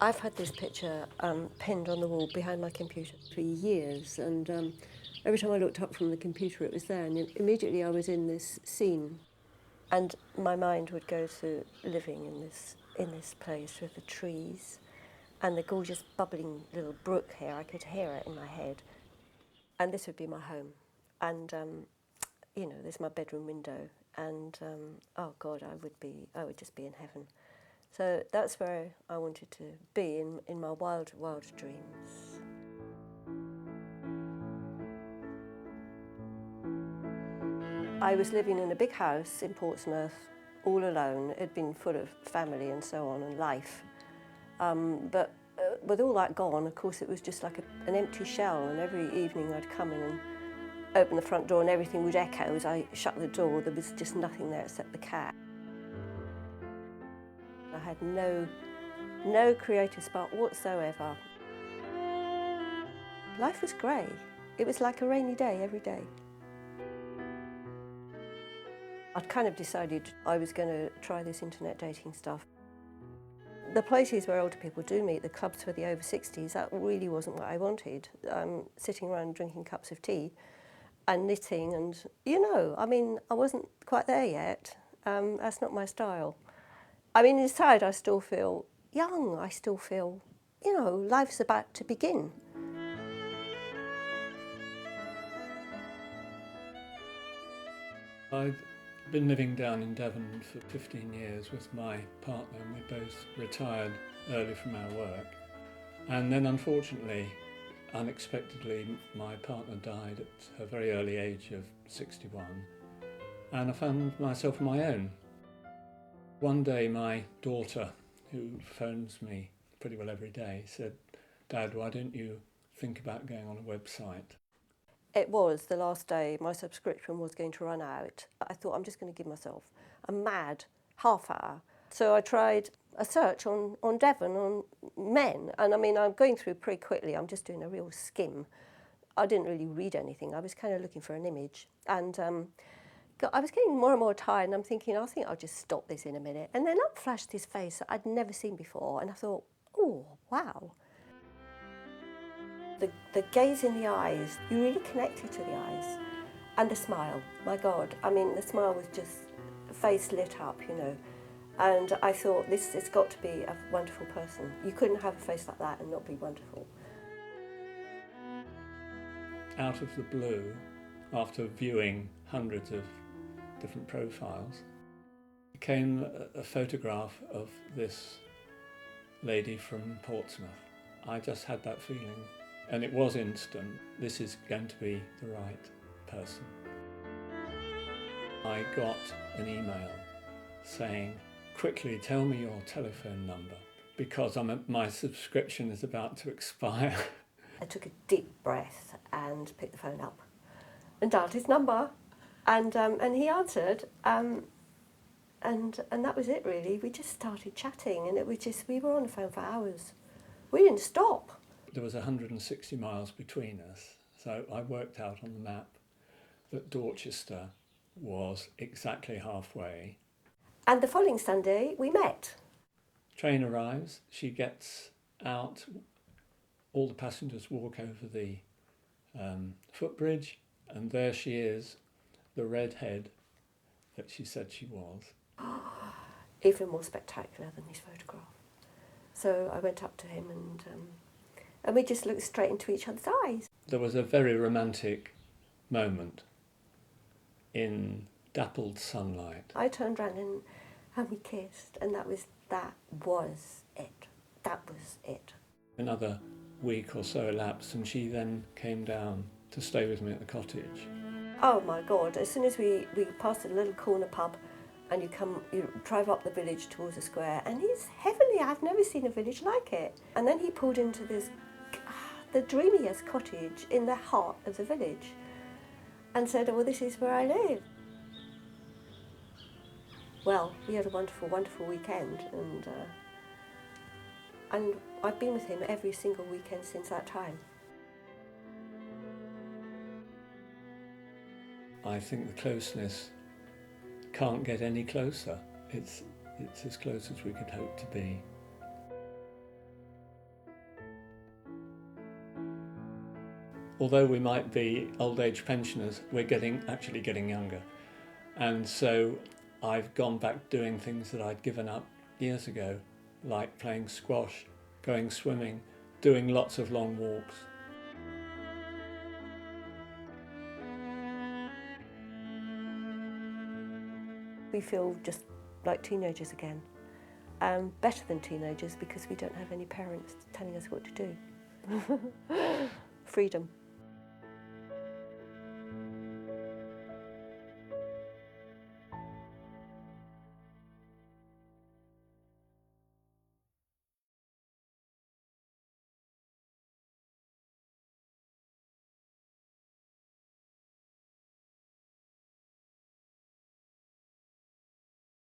I've had this picture pinned on the wall behind my computer for years, and every time I looked up from the computer it was there, and immediately I was in this scene, and my mind would go to living in this place with the trees and the gorgeous bubbling little brook here. I could hear it in my head, and this would be my home. And there's my bedroom window, and oh God, I would just be in heaven. So that's where I wanted to be in my wild, wild dreams. I was living in a big house in Portsmouth, all alone. It had been full of family and so on and life. But with all that gone, of course, it was just like an empty shell. And every evening I'd come in and open the front door and everything would echo as I shut the door. There was just nothing there except the cat. I had no creative spark whatsoever. Life was grey. It was like a rainy day every day. I'd kind of decided I was going to try this internet dating stuff. The places where older people do meet, the clubs for the over 60s, that really wasn't what I wanted. Sitting around drinking cups of tea and knitting and, I wasn't quite there yet. That's not my style. I mean, inside I still feel young. I still feel, life's about to begin. I've been living down in Devon for 15 years with my partner, and we both retired early from our work. And then unfortunately, unexpectedly, my partner died at a very early age of 61, and I found myself on my own. One day my daughter, who phones me pretty well every day, said, "Dad, why don't you think about going on a website?" It was the last day my subscription was going to run out. I thought I'm just going to give myself a mad half hour. So I tried a search on Devon on men, and I'm going through pretty quickly. I'm just doing a real skim. I didn't really read anything. I was kind of looking for an image, and I was getting more and more tired, and I'm thinking, I think I'll just stop this in a minute. And then up flashed this face that I'd never seen before, and I thought, oh, wow. The gaze in the eyes, you really connected to the eyes. And the smile, my God. The smile was just, face lit up, And I thought, this has got to be a wonderful person. You couldn't have a face like that and not be wonderful. Out of the blue, after viewing hundreds of different profiles, came a photograph of this lady from Portsmouth. I just had that feeling, and it was instant. This is going to be the right person. I got an email saying, "Quickly tell me your telephone number because my subscription is about to expire." I took a deep breath and picked the phone up and dialed his number, and he answered, and that was it really. We just started chatting, and we were on the phone for hours. We didn't stop. There was 160 miles between us, so I worked out on the map that Dorchester was exactly halfway. And the following Sunday we met. Train arrives, she gets out, all the passengers walk over the footbridge, and there she is, the redhead that she said she was. Even more spectacular than his photograph. So I went up to him and we just looked straight into each other's eyes. There was a very romantic moment in dappled sunlight. I turned around and we kissed, and that was it. That was it. Another week or so elapsed, and she then came down to stay with me at the cottage. Oh my God, as soon as we passed a little corner pub and you drive up the village towards the square, and he's heavenly. I've never seen a village like it. And then he pulled into the dreamiest cottage in the heart of the village and said, "Oh, well, this is where I live." Well, we had a wonderful, wonderful weekend, and I've been with him every single weekend since that time. I think the closeness can't get any closer. It's as close as we could hope to be. although we might be old age pensioners, we're actually getting younger. And so I've gone back doing things that I'd given up years ago, like playing squash, going swimming, doing lots of long walks. We feel just like teenagers again, better than teenagers because we don't have any parents telling us what to do. Freedom.